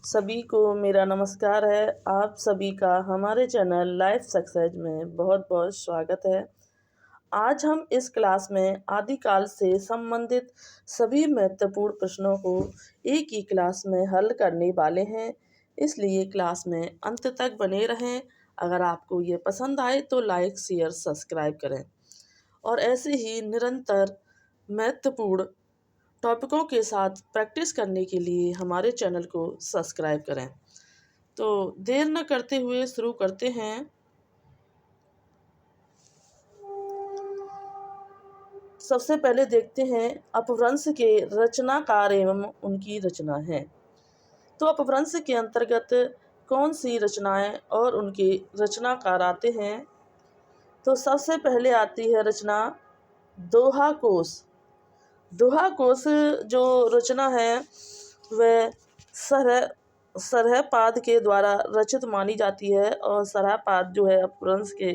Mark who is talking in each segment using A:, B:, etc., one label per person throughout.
A: सभी को मेरा नमस्कार है। आप सभी का हमारे चैनल लाइफ सक्सेस में बहुत बहुत स्वागत है। आज हम इस क्लास में आदिकाल से संबंधित सभी महत्वपूर्ण प्रश्नों को एक ही क्लास में हल करने वाले हैं, इसलिए क्लास में अंत तक बने रहें। अगर आपको ये पसंद आए तो लाइक शेयर सब्सक्राइब करें और ऐसे ही निरंतर महत्वपूर्ण टॉपिकों के साथ प्रैक्टिस करने के लिए हमारे चैनल को सब्सक्राइब करें। तो देर न करते हुए शुरू करते हैं। सबसे पहले देखते हैं अपभ्रंश के रचनाकार एवं उनकी रचना है। तो अपभ्रंश के अंतर्गत कौन सी रचनाएं और उनके रचनाकार आते हैं। तो सबसे पहले आती है रचना दोहा कोश। दोहा कोश जो रचना है वह सरहपाद के द्वारा रचित मानी जाती है और सरहपाद जो है अपभ्रंश के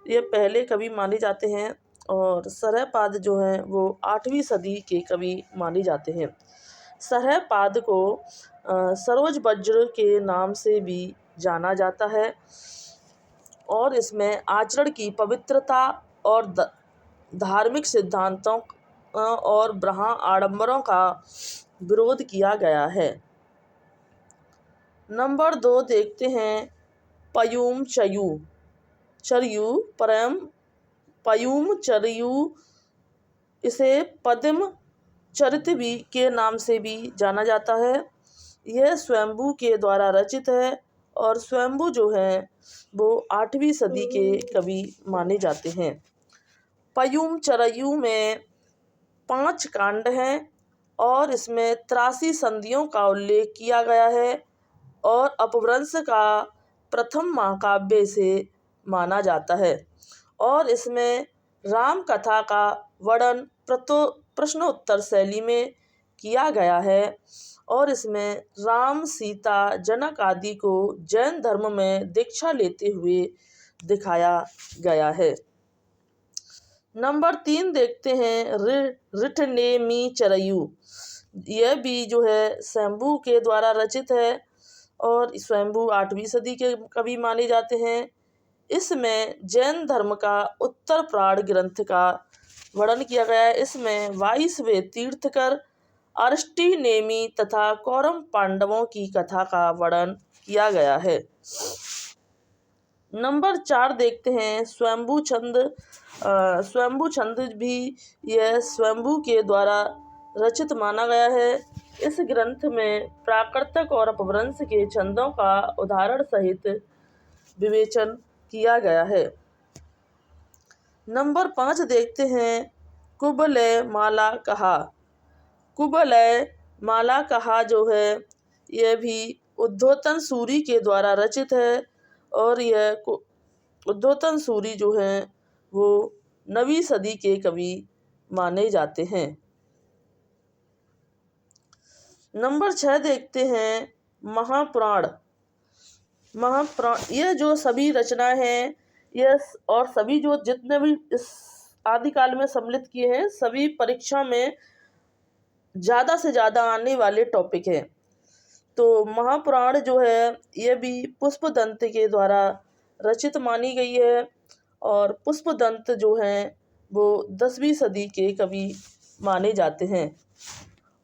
A: ये पहले कवि माने जाते हैं और सरहपाद जो हैं वो 8वीं सदी के कवि माने जाते हैं। सरहपाद को सरोज वज्र के नाम से भी जाना जाता है और इसमें आचरण की पवित्रता और धार्मिक सिद्धांतों और ब्रह्म आडंबरों का विरोध किया गया है। नंबर 2 देखते हैं पयुम चरयू परम पयुम चरयू, इसे पद्म चरित भी के नाम से भी जाना जाता है। यह स्वयंभू के द्वारा रचित है और स्वयंभू जो है वो 8वीं सदी के कवि माने जाते हैं। पयुम चरयू में 5 कांड हैं और इसमें 83 संधियों का उल्लेख किया गया है और अपभ्रंश का प्रथम महाकाव्य से माना जाता है और इसमें राम कथा का वर्णन प्रश्नोत्तर शैली में किया गया है और इसमें राम सीता जनक आदि को जैन धर्म में दीक्षा लेते हुए दिखाया गया है। नंबर 3 देखते हैं रिठनेमी चरयू। यह भी जो है स्वयंभू के द्वारा रचित है और स्वयंभू 8वीं सदी के कवि माने जाते हैं। इसमें जैन धर्म का उत्तर प्राण ग्रंथ का वर्णन किया गया है। इसमें 22वें तीर्थकर अरिष्टनेमी तथा कौरव पांडवों की कथा का वर्णन किया गया है। नंबर 4 देखते हैं स्वयंभू छंद। स्वयंभू छंद भी यह स्वयंभू के द्वारा रचित माना गया है। इस ग्रंथ में प्राकृतक और अपभ्रंश के छंदों का उदाहरण सहित विवेचन किया गया है। नंबर 5 देखते हैं कुबलय माला कहा। कुबलय माला कहा जो है यह भी उद्धोतन सूरी के द्वारा रचित है और यह उद्धोतन सूरी जो हैं वो 9वीं सदी के कवि माने जाते हैं। नंबर 6 देखते हैं महापुराण। यह जो सभी रचनाएं हैं यह और सभी जो जितने भी इस आदिकाल में सम्मिलित किए हैं सभी परीक्षा में ज़्यादा से ज़्यादा आने वाले टॉपिक हैं। तो महापुराण जो है यह भी पुष्पदंत के द्वारा रचित मानी गई है और पुष्पदंत जो हैं वो 10वीं सदी के कवि माने जाते हैं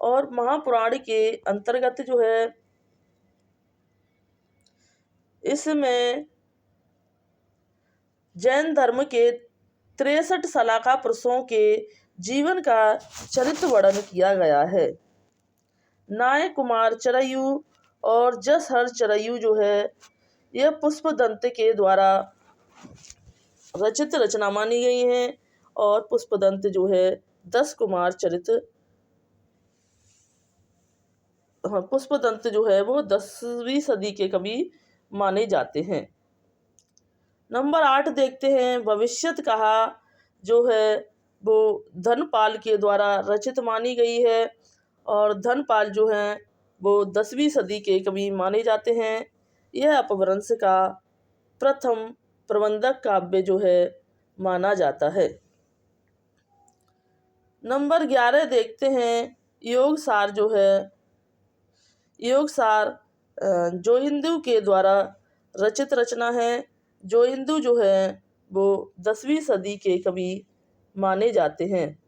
A: और महापुराण के अंतर्गत जो है इसमें जैन धर्म के 63 सलाखा पुरुषों के जीवन का चरित्र वर्णन किया गया है। नाय कुमार चरयू और जसहर चरयू जो है यह पुष्पदंत के द्वारा रचित रचना मानी गई हैं और पुष्पदंत जो है 10 कुमार चरित्र पुष्पदंत जो है वो 10वीं सदी के कवि माने जाते हैं। नंबर 8 देखते हैं भविष्यत कहा जो है वो धनपाल के द्वारा रचित मानी गई है और धनपाल जो हैं वो 10वीं सदी के कवि माने जाते हैं। यह अपभ्रंश का प्रथम प्रबंधक काव्य जो है माना जाता है। नंबर 11 देखते हैं योग सार जो है योगसार जोहिंदू के द्वारा रचित रचना है। जोहिंदू जो है वो 10वीं सदी के कवि माने जाते हैं।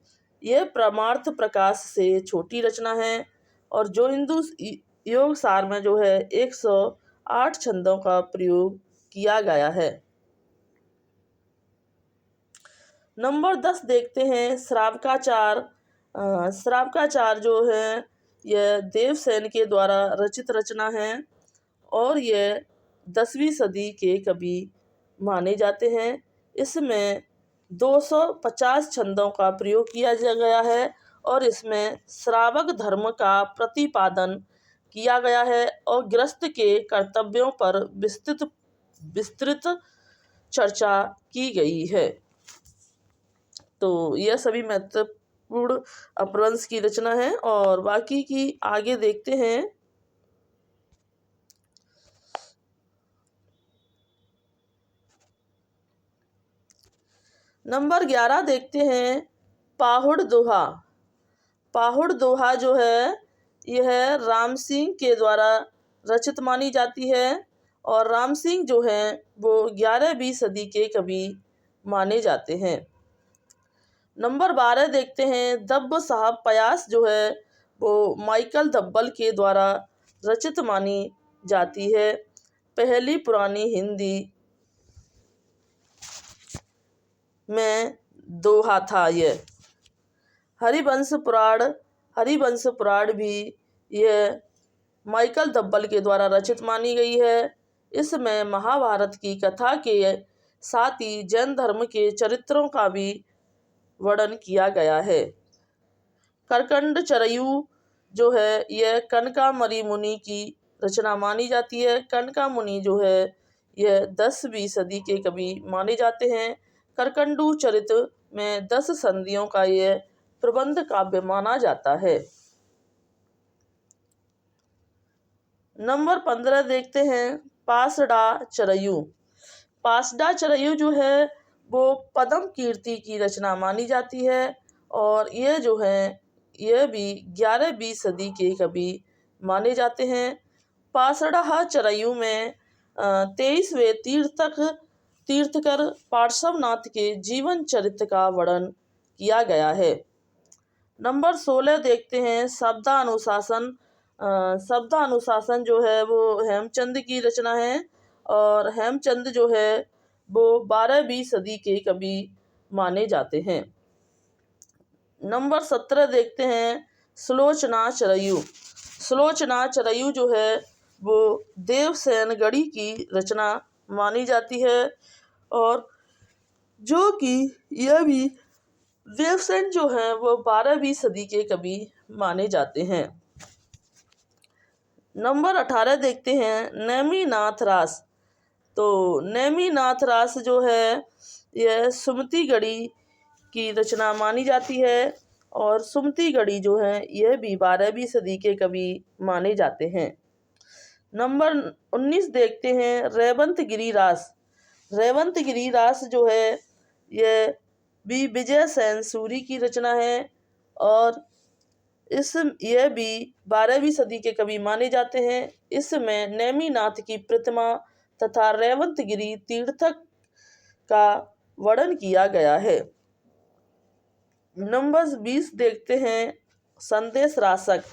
A: यह परमार्थ प्रकाश से छोटी रचना है और जोहिंदू योगसार में जो है 108 छंदों का प्रयोग किया गया है। नंबर 10 देखते हैं श्रावकाचार। श्रावकाचार जो है यह देवसेन के द्वारा रचित रचना है और यह 10वीं सदी के कवि माने जाते हैं। इसमें 250 छंदों का प्रयोग किया गया है और इसमें श्रावक धर्म का प्रतिपादन किया गया है और गृहस्थ के कर्तव्यों पर विस्तृत चर्चा की गई है। तो यह सभी महत्वपूर्ण अपभ्रंश की रचना है और बाकी की आगे देखते हैं। नंबर 11 देखते हैं पाहुड़ दोहा। पाहुड़ दोहा जो है यह राम सिंह के द्वारा रचित मानी जाती है और राम सिंह जो है वो 11वीं सदी के कवि माने जाते हैं। नंबर 12 देखते हैं दब्ब साहब पयास जो है वो माइकल दब्बल के द्वारा रचित मानी जाती है। पहली पुरानी हिंदी में दोहा था यह। हरिवंश पुराण भी यह माइकल दब्बल के द्वारा रचित मानी गई है। इसमें महाभारत की कथा के साथ ही जैन धर्म के चरित्रों का भी वर्णन किया गया है। करकंड चरयू जो है यह कनकामणि मुनि की रचना मानी जाती है। कनका मुनि जो है यह 10वीं सदी के कवि माने जाते हैं। करकंडू चरित में 10 संधियों का यह प्रबंध काव्य माना जाता है। नंबर 15 देखते हैं पासडा चरयू। पासडा चरयू जो है वो पद्म कीर्ति की रचना मानी जाती है और यह जो है यह भी 11वीं सदी के कवि माने जाते हैं। पासडा चरयू में 23वें तीर्थकर पार्श्वनाथ के जीवन चरित्र का वर्णन किया गया है। नंबर 16 देखते हैं शब्दानुशासन। शब्दानुशासन जो है वो हेमचंद की रचना है और हेमचंद जो है वो 12वीं सदी के कवि माने जाते हैं। नंबर 17 देखते हैं सुलोचना चरयू। सुलोचना चरयू जो है वो देवसेन गढ़ी की रचना मानी जाती है और जो कि यह भी देवसेन जो है वो 12वीं सदी के कवि माने जाते हैं। नंबर 18 देखते हैं नेमिनाथ रास। तो नेमिनाथ रास जो है यह सुमति गढ़ी की रचना मानी जाती है और सुमति गढ़ी जो है यह भी 12वीं सदी के कवि माने जाते हैं। नंबर 19 देखते हैं रेवंतगिरी रास। रेवंतगिरी रास जो है यह भी विजय सेन सूरी की रचना है और यह भी 12वीं सदी के कवि माने जाते हैं। इसमें नेमिनाथ की प्रतिमा तथा रेवंतगिरी तीर्थक का वर्णन किया गया है। नंबर 20 देखते हैं संदेश रासक।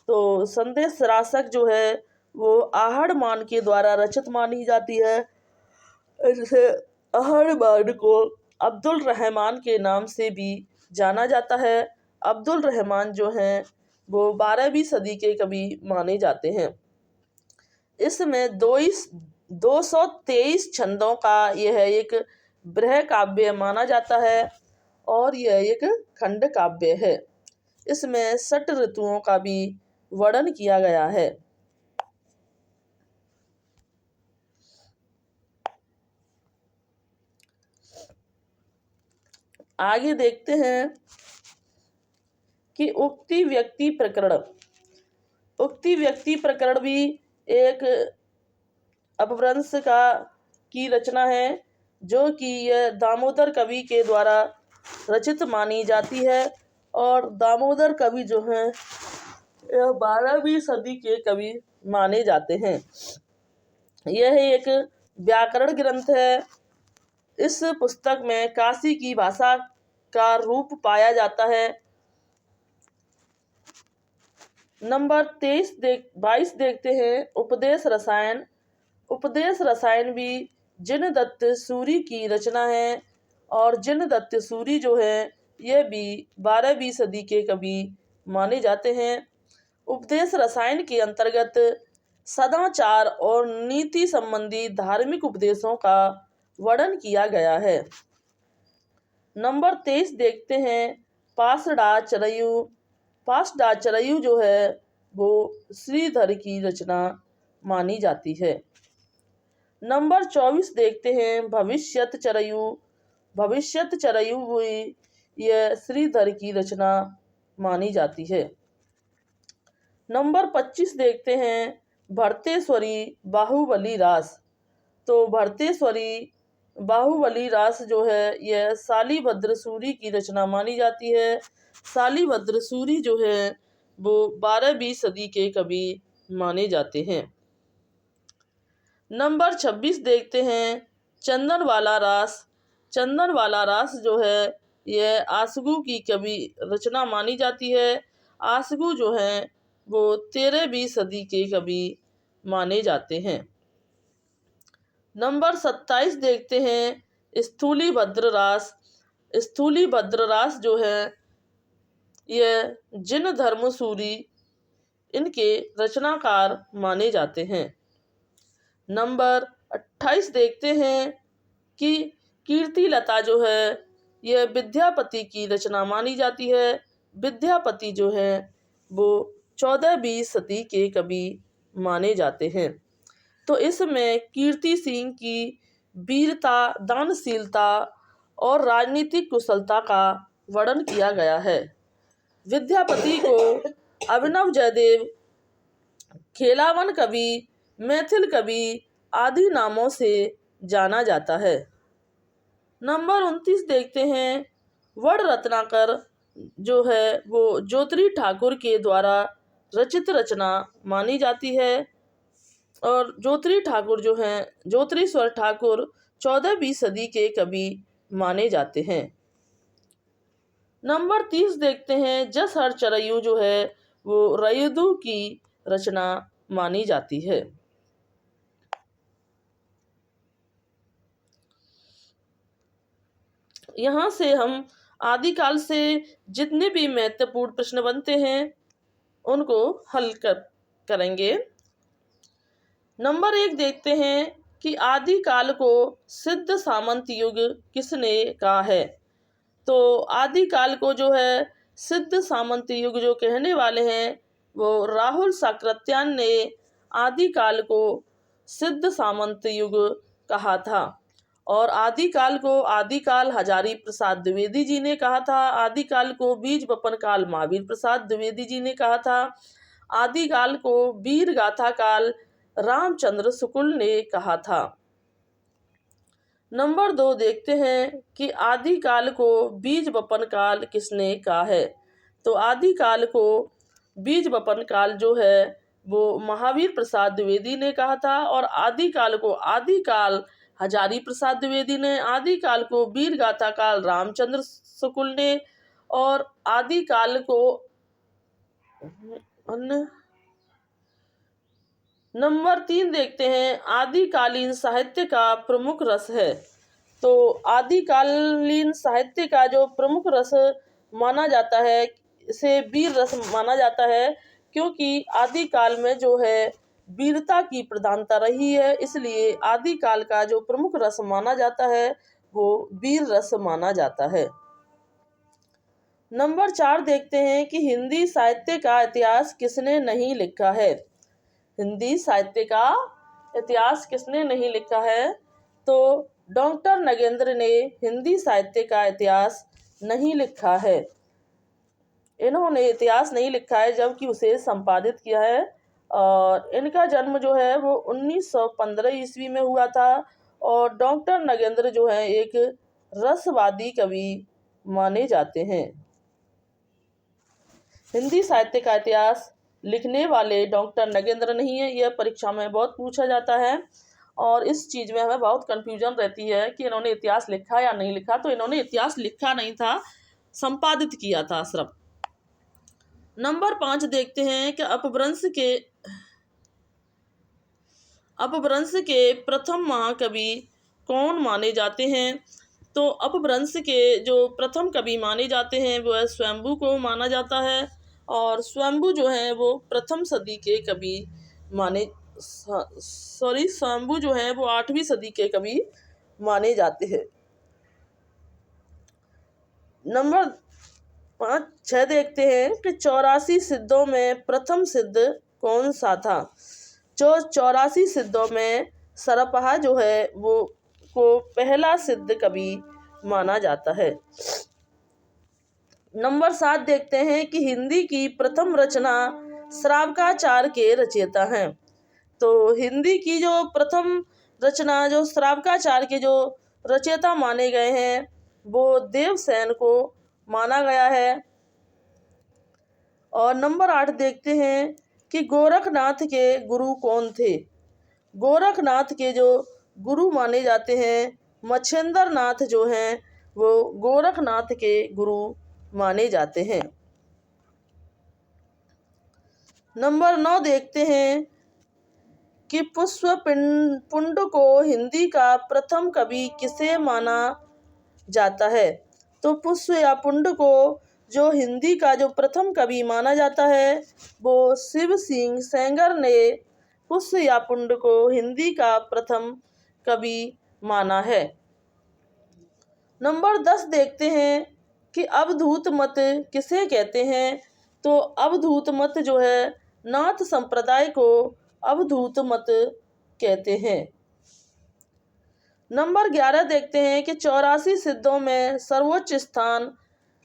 A: तो संदेश रासक जो है वो आहड़ मान के द्वारा रचित मानी जाती है। इसे आहड़ मान को अब्दुल रहमान के नाम से भी जाना जाता है। अब्दुल रहमान जो हैं वो 12वीं सदी के कवि माने जाते हैं। इसमें 223 छंदों का यह एक बृह काव्य माना जाता है और यह एक खंड काव्य है। इसमें 6 ऋतुओं का भी वर्णन किया गया है। आगे देखते हैं कि उक्ति व्यक्ति प्रकरण। उक्ति व्यक्ति प्रकरण भी एक अपभ्रंश की रचना है जो कि यह दामोदर कवि के द्वारा रचित मानी जाती है और दामोदर कवि जो हैं यह 12वीं सदी के कवि माने जाते हैं। यह एक व्याकरण ग्रंथ है। इस पुस्तक में काशी की भाषा का रूप पाया जाता है। नंबर 22 देखते हैं, उपदेश रसायन। उपदेश रसायन भी जिनदत्त सूरी की रचना है और जिनदत्त सूरी जो है यह भी 12वीं सदी के कवि माने जाते हैं। उपदेश रसायन के अंतर्गत सदाचार और नीति संबंधी धार्मिक उपदेशों का वर्णन किया गया है। नंबर 23 देखते हैं, पाषाणाचर्यु। पाषाणाचर्यु जो है वो श्रीधर की रचना मानी जाती है। नंबर 24 देखते हैं, भविष्यतचर्यु। भविष्यतचर्यु भी यह श्रीधर की रचना मानी जाती है। नंबर 25 देखते हैं, भरतेश्वरी बाहुबली रास। तो भरतेश्वरी बाहुबली रास जो है यह शालिभद्र सूरी की रचना मानी जाती है। शालिभद्र सूरी जो है वो 12वीं सदी के कवि माने जाते हैं। नंबर 26 देखते हैं, चंदनवाला रास। चंदनवाला रास जो है यह आसगू की कवि रचना मानी जाती है। आसगू जो है वो 13वीं सदी के कवि माने जाते हैं। नंबर 27 देखते हैं, स्थूलीभद्र रास। स्थूलीभद्र रास जो है यह जिन धर्मसूरी इनके रचनाकार माने जाते हैं। नंबर 28 देखते हैं कि कीर्तिलता जो है यह विद्यापति की रचना मानी जाती है। विद्यापति जो है वो 14वीं सदी के कवि माने जाते हैं। तो इसमें कीर्ति सिंह की वीरता, दानशीलता और राजनीतिक कुशलता का वर्णन किया गया है। विद्यापति को अभिनव जयदेव, खेलावन कवि, मैथिल कवि आदि नामों से जाना जाता है। नंबर 29 देखते हैं, वड़ रत्नाकर जो है वो ज्योति ठाकुर के द्वारा रचित रचना मानी जाती है और ज्योति ठाकुर जो हैं, ज्योतिश्वर ठाकुर 14वीं सदी के कवि माने जाते हैं। नंबर 30 देखते हैं, जसहरचर्यु जो है वो रयुदु की रचना मानी जाती है। यहाँ से हम आदिकाल से जितने भी महत्वपूर्ण प्रश्न बनते हैं उनको हल करेंगे। नंबर 1 देखते हैं कि आदिकाल को सिद्ध सामंत युग किसने कहा है। तो आदिकाल को जो है सिद्ध सामंत युग जो कहने वाले हैं वो राहुल साकृत्यायन ने आदिकाल को सिद्ध सामंत युग कहा था। और आदिकाल को आदिकाल हजारी प्रसाद द्विवेदी जी ने कहा था। आदिकाल को बीज बपन काल महावीर प्रसाद द्विवेदी जी ने कहा था। आदिकाल को वीर गाथा काल रामचंद्र शुक्ल ने कहा था। नंबर 2 देखते हैं कि आदिकाल को बीज बपन काल किसने कहा है। तो आदिकाल को बीज बपन काल जो है वो महावीर प्रसाद द्विवेदी ने कहा था। और आदिकाल को आदिकाल हजारी प्रसाद द्विवेदी ने, आदिकाल को वीर गाथा काल रामचंद्र शुक्ल ने और आदिकाल को नंबर 3 देखते हैं, आदिकालीन साहित्य का प्रमुख रस है। तो आदिकालीन साहित्य का जो प्रमुख रस माना जाता है इसे वीर रस माना जाता है, क्योंकि आदिकाल में जो है वीरता की प्रधानता रही है, इसलिए आदिकाल का जो प्रमुख रस माना जाता है वो वीर रस माना जाता है। नंबर 4 देखते हैं कि हिंदी साहित्य का इतिहास किसने नहीं लिखा है। हिंदी साहित्य का इतिहास किसने नहीं लिखा है। तो डॉक्टर नगेंद्र ने हिंदी साहित्य का इतिहास नहीं लिखा है। इन्होंने इतिहास नहीं लिखा है जबकि उसे संपादित किया है। और इनका जन्म जो है वो 1915 ईस्वी में हुआ था। और डॉक्टर नगेंद्र जो है एक रसवादी कवि माने जाते हैं। हिंदी साहित्य का इतिहास लिखने वाले डॉक्टर नगेंद्र नहीं है। यह परीक्षा में बहुत पूछा जाता है और इस चीज़ में हमें बहुत कन्फ्यूजन रहती है कि इन्होंने इतिहास लिखा या नहीं लिखा। तो इन्होंने इतिहास लिखा नहीं था, संपादित किया था सिर्फ। नंबर 5 देखते हैं कि अपभ्रंश के प्रथम महाकवि कौन माने जाते हैं। तो अपभ्रंश के जो प्रथम कवि माने जाते हैं वह स्वयंभू को माना जाता है और स्वयंभू जो है वो प्रथम सदी के कवि स्वयंभू जो है वो 8वीं सदी के कवि माने जाते हैं। नंबर 6 देखते हैं कि 84 सिद्धों में प्रथम सिद्ध कौन सा था। जो 84 सिद्धों में सरपहा जो है वो को पहला सिद्ध कवि माना जाता है। नंबर 7 देखते हैं कि हिंदी की प्रथम रचना श्रावकाचार्य के रचयिता हैं। तो हिंदी की जो प्रथम रचना जो श्रावकाचार्य के जो रचयिता माने गए हैं वो देवसेन को माना गया है। और नंबर 8 देखते हैं कि गोरखनाथ के गुरु कौन थे। गोरखनाथ के जो गुरु माने जाते हैं मच्छेंद्र नाथ जो हैं वो गोरखनाथ के गुरु माने जाते हैं। नंबर 9 देखते हैं कि पुष्पपुंड को हिंदी का प्रथम कवि किसे माना जाता है। तो पुष्प या पुंड को जो हिंदी का जो प्रथम कवि माना जाता है वो शिव सिंह सेंगर ने पुष्प या पुंड को हिंदी का प्रथम कवि माना है। नंबर 10 देखते हैं कि अवधूत मत किसे कहते हैं। तो अवधूत मत जो है नाथ संप्रदाय को अवधूत मत कहते हैं। नंबर 11 देखते हैं कि 84 सिद्धों में सर्वोच्च स्थान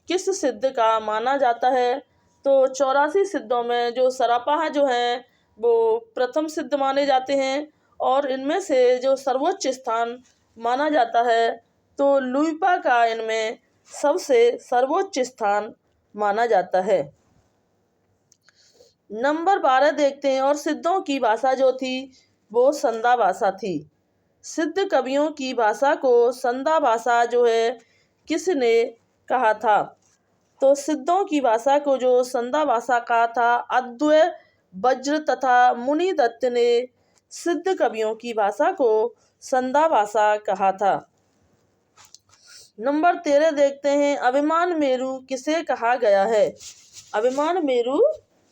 A: किस सिद्ध का माना जाता है। तो 84 सिद्धों में जो सरपहा जो हैं वो प्रथम सिद्ध माने जाते हैं और इनमें से जो सर्वोच्च स्थान माना जाता है तो लुइपा का इनमें सबसे सर्वोच्च स्थान माना जाता है। नंबर 12 देखते हैं और सिद्धों की भाषा जो थी वो संधा भाषा थी। सिद्ध कवियों की भाषा को संधा भाषा जो है किसने कहा था। तो सिद्धों की भाषा को जो संधा भाषा कहा था अद्वै वज्र तथा मुनि दत्त ने सिद्ध कवियों की भाषा को संधा भाषा कहा था। नंबर 13 देखते हैं अभिमान मेरु किसे कहा गया है। अभिमान मेरु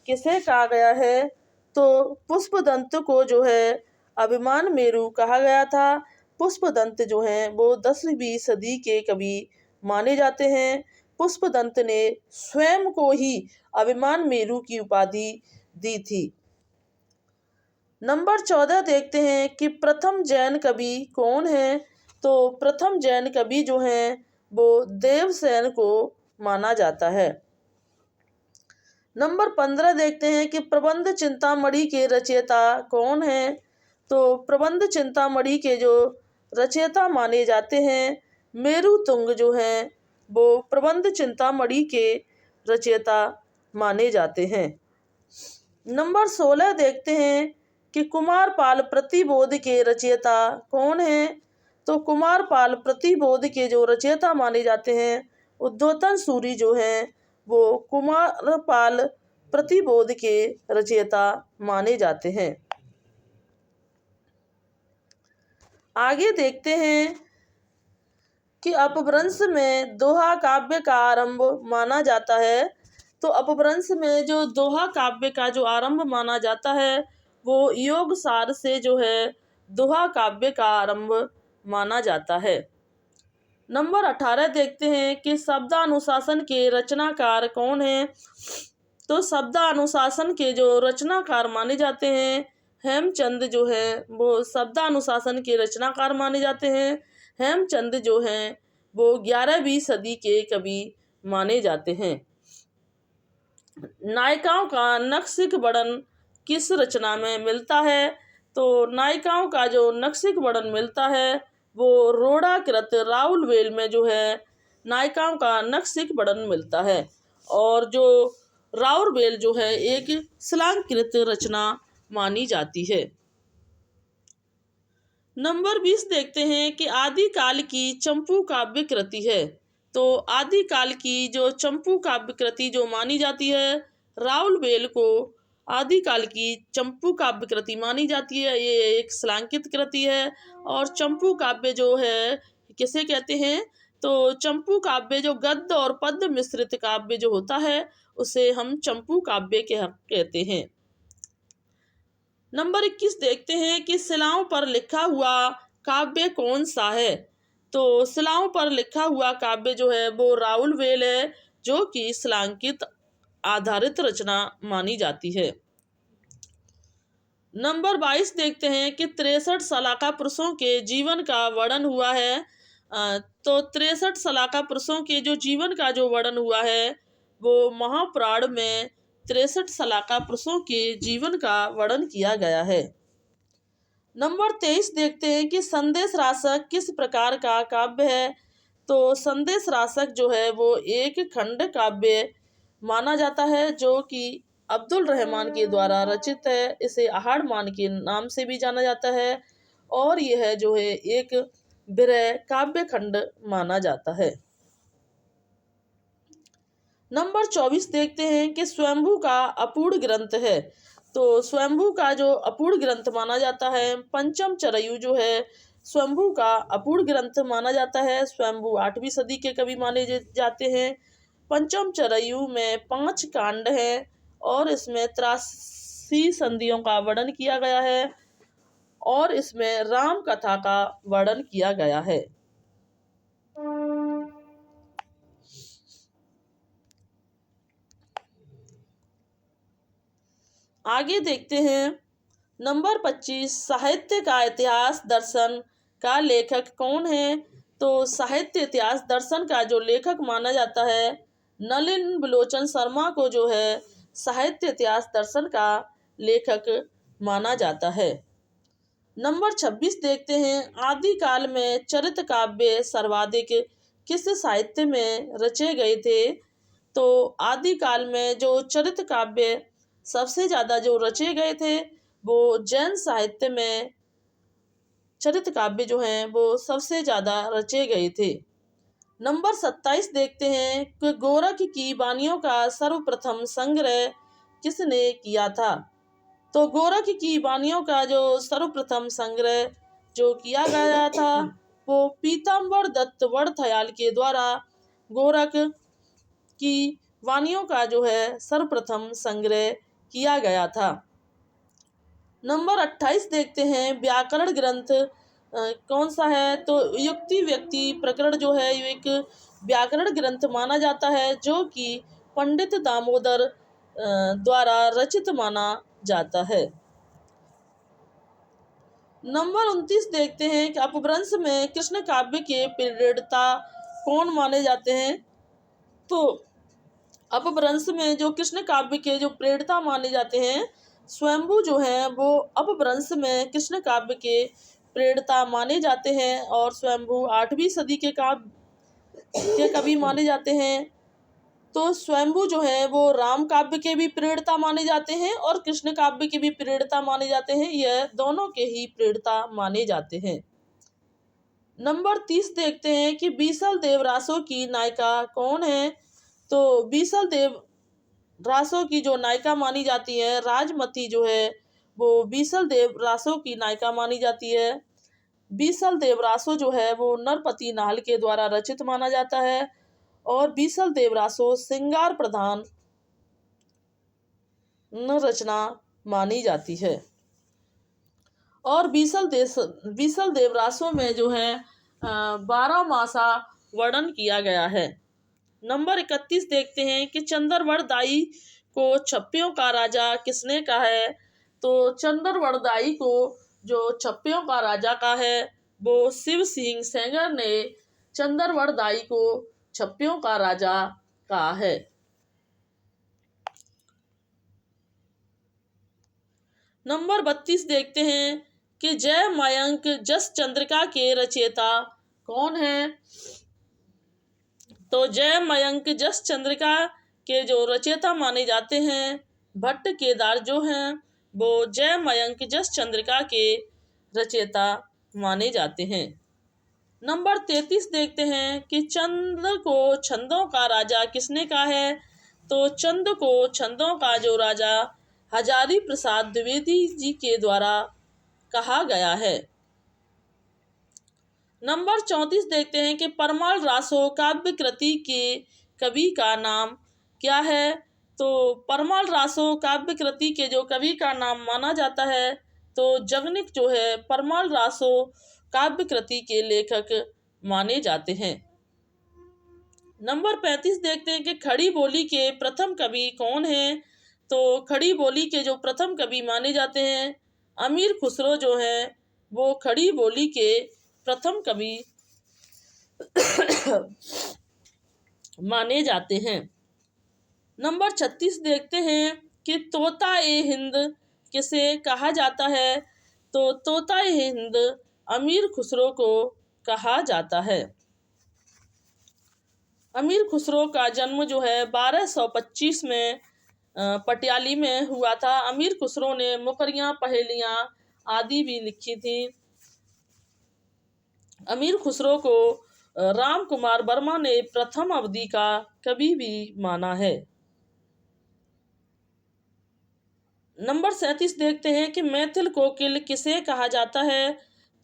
A: किसे कहा गया है। तो पुष्पदंत को जो है अभिमान मेरु कहा गया था। पुष्पदंत जो हैं वो 10वीं सदी के कवि माने जाते हैं। पुष्पदंत ने स्वयं को ही अभिमान मेरु की उपाधि दी थी। नंबर 14 देखते हैं कि प्रथम जैन कवि कौन है। तो प्रथम जैन कवि जो हैं वो देवसेन को माना जाता है। नंबर 15 देखते हैं कि प्रबंध चिंतामणि के रचयिता कौन है। तो प्रबंध चिंतामणि के जो रचयिता माने जाते हैं मेरुतुंग जो हैं वो प्रबंध चिंतामणि के रचयिता माने जाते हैं। नंबर 16 देखते हैं कि कुमारपाल प्रतिबोध के रचयिता कौन है। तो कुमारपाल प्रतिबोध के जो रचयिता माने जाते हैं उद्योतन सूरी जो हैं वो कुमारपाल प्रतिबोध के रचयिता माने जाते हैं। आगे देखते हैं कि अपभ्रंश में दोहा काव्य का आरंभ माना जाता है। तो अपभ्रंश में जो दोहा काव्य का जो आरंभ माना जाता है वो योगसार से जो है दोहा काव्य का आरंभ माना जाता है। नंबर 18 देखते हैं कि शब्दानुशासन के रचनाकार कौन है। तो शब्दानुशासन के जो रचनाकार माने जाते हैं हेमचंद जो है वो शब्दानुशासन के रचनाकार माने जाते हैं। हेमचंद जो हैं वो 11वीं सदी के कवि माने जाते हैं। नायिकाओं का नक्शिक वर्णन किस रचना में मिलता है। तो नायिकाओं का जो नक्शिक वर्णन मिलता है वो रोड़ाकृत राउलवेल में जो है नायिकाओं का नक्शिक वर्णन मिलता है। और जो राउरवेल जो है एक शिलांकृत रचना मानी जाती है। नंबर 20 देखते हैं कि आदिकाल की चंपू काव्य कृति है। तो आदिकाल की जो चंपू काव्य कृति जो मानी जाती है, राउरवेल को आदिकाल की चंपू काव्य कृति मानी जाती है। ये एक शिलांकित कृति है। और चंपू काव्य जो है किसे कहते हैं, तो चंपू काव्य जो गद्य और पद्य मिश्रित काव्य जो होता है उसे हम चंपू काव्य कहते हैं। नंबर 21 देखते हैं कि शिलाओं पर लिखा हुआ काव्य कौन सा है। तो शिलाओं पर लिखा हुआ काव्य जो है वो राउरवेल है, जो कि शिलांकित आधारित रचना मानी जाती है। नंबर 22 देखते हैं कि 63 सलाका पुरुषों के जीवन का वर्णन हुआ है। तो 63 सलाका पुरुषों के जो जीवन का जो वर्णन हुआ है वो महापुराण में 63 सलाका पुरुषों के जीवन का वर्णन किया गया है। नंबर 23 देखते हैं कि संदेश रासक किस प्रकार का काव्य है। तो संदेश रासक जो है वो एक खंड काव्य माना जाता है, जो कि अब्दुल रहमान के द्वारा रचित है। इसे आहड़मान के नाम से भी जाना जाता है और यह जो है एक विरह काव्य खंड माना जाता है। नंबर 24 देखते हैं कि स्वयंभू का अपूर्ण ग्रंथ है। तो स्वयंभू का जो अपूर्ण ग्रंथ माना जाता है, पंचम चरयु जो है स्वयंभू का अपूर्ण ग्रंथ माना जाता है। स्वयंभू 8वीं सदी के कवि माने जाते हैं। पंचम चरयु में 5 कांड हैं और इसमें 83 संधियों का वर्णन किया गया है और इसमें राम कथा का वर्णन किया गया है। आगे देखते हैं नंबर 25, साहित्य का इतिहास दर्शन का लेखक कौन है। तो साहित्य इतिहास दर्शन का जो लेखक माना जाता है, नलिन बिलोचन शर्मा को जो है साहित्य इतिहास दर्शन का लेखक माना जाता है। नंबर 26 देखते हैं, आदिकाल में चरित काव्य सर्वाधिक किस साहित्य में रचे गए थे। तो आदिकाल में जो चरित काव्य सबसे ज़्यादा जो रचे गए थे वो जैन साहित्य में चरित काव्य जो हैं वो सबसे ज़्यादा रचे गए थे। नंबर 27 देखते हैं कि गोरख की वाणियों का सर्वप्रथम संग्रह किसने किया था। तो गोरख की वाणियों का जो सर्वप्रथम संग्रह जो किया गया था वो पीताम्बर दत्त वड़थयाल के द्वारा गोरख की वाणियों का जो है सर्वप्रथम संग्रह किया गया था। नंबर 28 देखते हैं, व्याकरण ग्रंथ कौन सा है। तो युक्ति व्यक्ति प्रकरण जो है ये एक व्याकरण ग्रंथ माना जाता है, जो कि पंडित दामोदर द्वारा रचित माना जाता है। नंबर 29 देखते हैं कि अपभ्रंश में कृष्ण काव्य के प्रेरणा कौन माने जाते हैं। तो अपभ्रंश में जो कृष्ण काव्य के जो प्रेरणा माने जाते हैं, स्वयंभू जो है वो अपभ्रंश में कृष्ण काव्य के प्रेरणा माने जाते हैं और स्वयंभू 8वीं सदी के कवि माने जाते हैं। तो स्वयंभू जो है वो राम काव्य के भी प्रेरणा माने जाते हैं और कृष्ण काव्य के भी प्रेरणा माने जाते हैं। यह दोनों के ही प्रेरणा माने जाते हैं। नंबर 30 देखते हैं कि बीसल देव रासो की नायिका कौन है। तो बीसल देव रासो की जो नायिका मानी जाती है, राजमती जो है वो बीसल देव रासो की नायिका मानी जाती है। बीसल देव रासो जो है वो नरपति नाहल के द्वारा रचित माना जाता है और बीसल देव रासो श्रृंगार प्रधान रचना मानी जाती है। और बीसल देव रासो में जो है 12 मासा वर्णन किया गया है। नंबर 31 देखते हैं कि चंद्रवरदाई को छप्पियों का राजा किसने कहा है। तो चंद्रवरदाई को जो छप्पियों का राजा का है वो शिव सिंह सेंगर ने चंद्रवरदाई को छप्पियों का राजा कहा है। नंबर 32 देखते हैं कि जय मयंक जस चंद्रिका के रचयिता कौन है। तो जय मयंक जस चंद्रिका के जो रचयिता माने जाते हैं, भट्ट केदार जो हैं वो जय मयंक जस चंद्रिका के रचयिता माने जाते हैं। नंबर 33 देखते हैं कि चंद्र को छंदों का राजा किसने कहा है। तो चंद्र को छंदों का जो राजा हजारी प्रसाद द्विवेदी जी के द्वारा कहा गया है। नंबर 34 देखते हैं कि परमाल रासो काव्य कृति के कवि का नाम क्या है। तो परमाल रासो काव्य कृति के जो कवि का नाम माना जाता है तो जगनिक जो है परमाल रासो काव्य कृति के लेखक माने जाते हैं। नंबर 35 देखते हैं कि खड़ी बोली के प्रथम कवि कौन हैं। तो खड़ी बोली के जो प्रथम कवि माने जाते हैं अमीर खुसरो जो हैं वो खड़ी बोली के प्रथम कवि माने जाते हैं। नंबर 36 देखते हैं कि तोता ए हिंद किसे कहा जाता है। तो तोता ए हिंद अमीर खुसरो को कहा जाता है। अमीर खुसरो का जन्म जो है 1225 में पटियाली में हुआ था। अमीर खुसरो ने मुकरियाँ, पहेलियाँ आदि भी लिखी थी। अमीर खुसरो को राम कुमार वर्मा ने प्रथम अवधि का कवि भी माना है। नंबर 37 देखते हैं कि मैथिल कोकिल किसे कहा जाता है।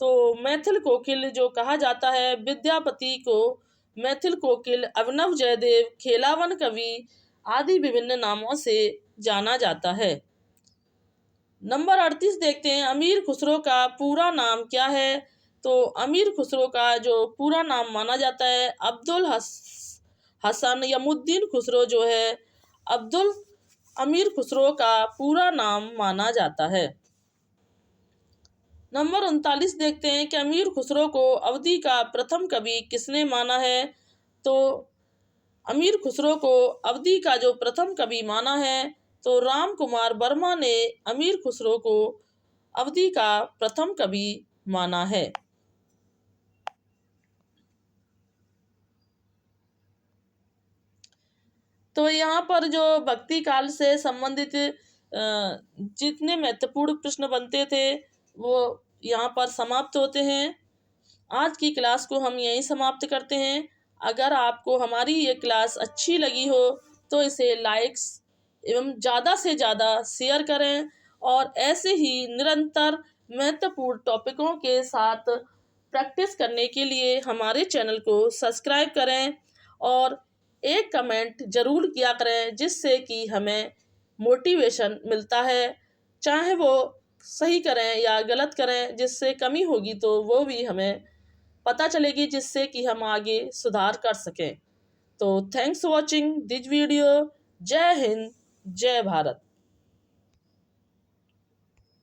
A: तो मैथिल कोकिल जो कहा जाता है विद्यापति को मैथिल कोकिल, अभिनव जयदेव, खेलावन कवि आदि विभिन्न नामों से जाना जाता है। नंबर 38 देखते हैं अमीर खुसरो का पूरा नाम क्या है। तो अमीर खुसरो का जो पूरा नाम माना जाता है अब्दुल हसन यमुद्दीन खुसरो जो है अब्दुल अमीर खुसरो का पूरा नाम माना जाता है। नंबर 39 देखते हैं कि अमीर खुसरो को अवधी का प्रथम कवि किसने माना है। तो अमीर खुसरो को अवधी का जो प्रथम कवि माना है तो राम कुमार वर्मा ने अमीर खुसरो को अवधी का प्रथम कवि माना है। तो यहाँ पर जो भक्ति काल से संबंधित जितने महत्वपूर्ण प्रश्न बनते थे वो यहाँ पर समाप्त होते हैं। आज की क्लास को हम यहीं समाप्त करते हैं। अगर आपको हमारी ये क्लास अच्छी लगी हो तो इसे लाइक्स एवं ज़्यादा से ज़्यादा शेयर करें और ऐसे ही निरंतर महत्वपूर्ण टॉपिकों के साथ प्रैक्टिस करने के लिए हमारे चैनल को सब्सक्राइब करें और एक कमेंट ज़रूर किया करें जिससे कि हमें मोटिवेशन मिलता है। चाहे वो सही करें या गलत करें, जिससे कमी होगी तो वो भी हमें पता चलेगी जिससे कि हम आगे सुधार कर सकें। तो thanks for watching this video. जय हिंद, जय भारत।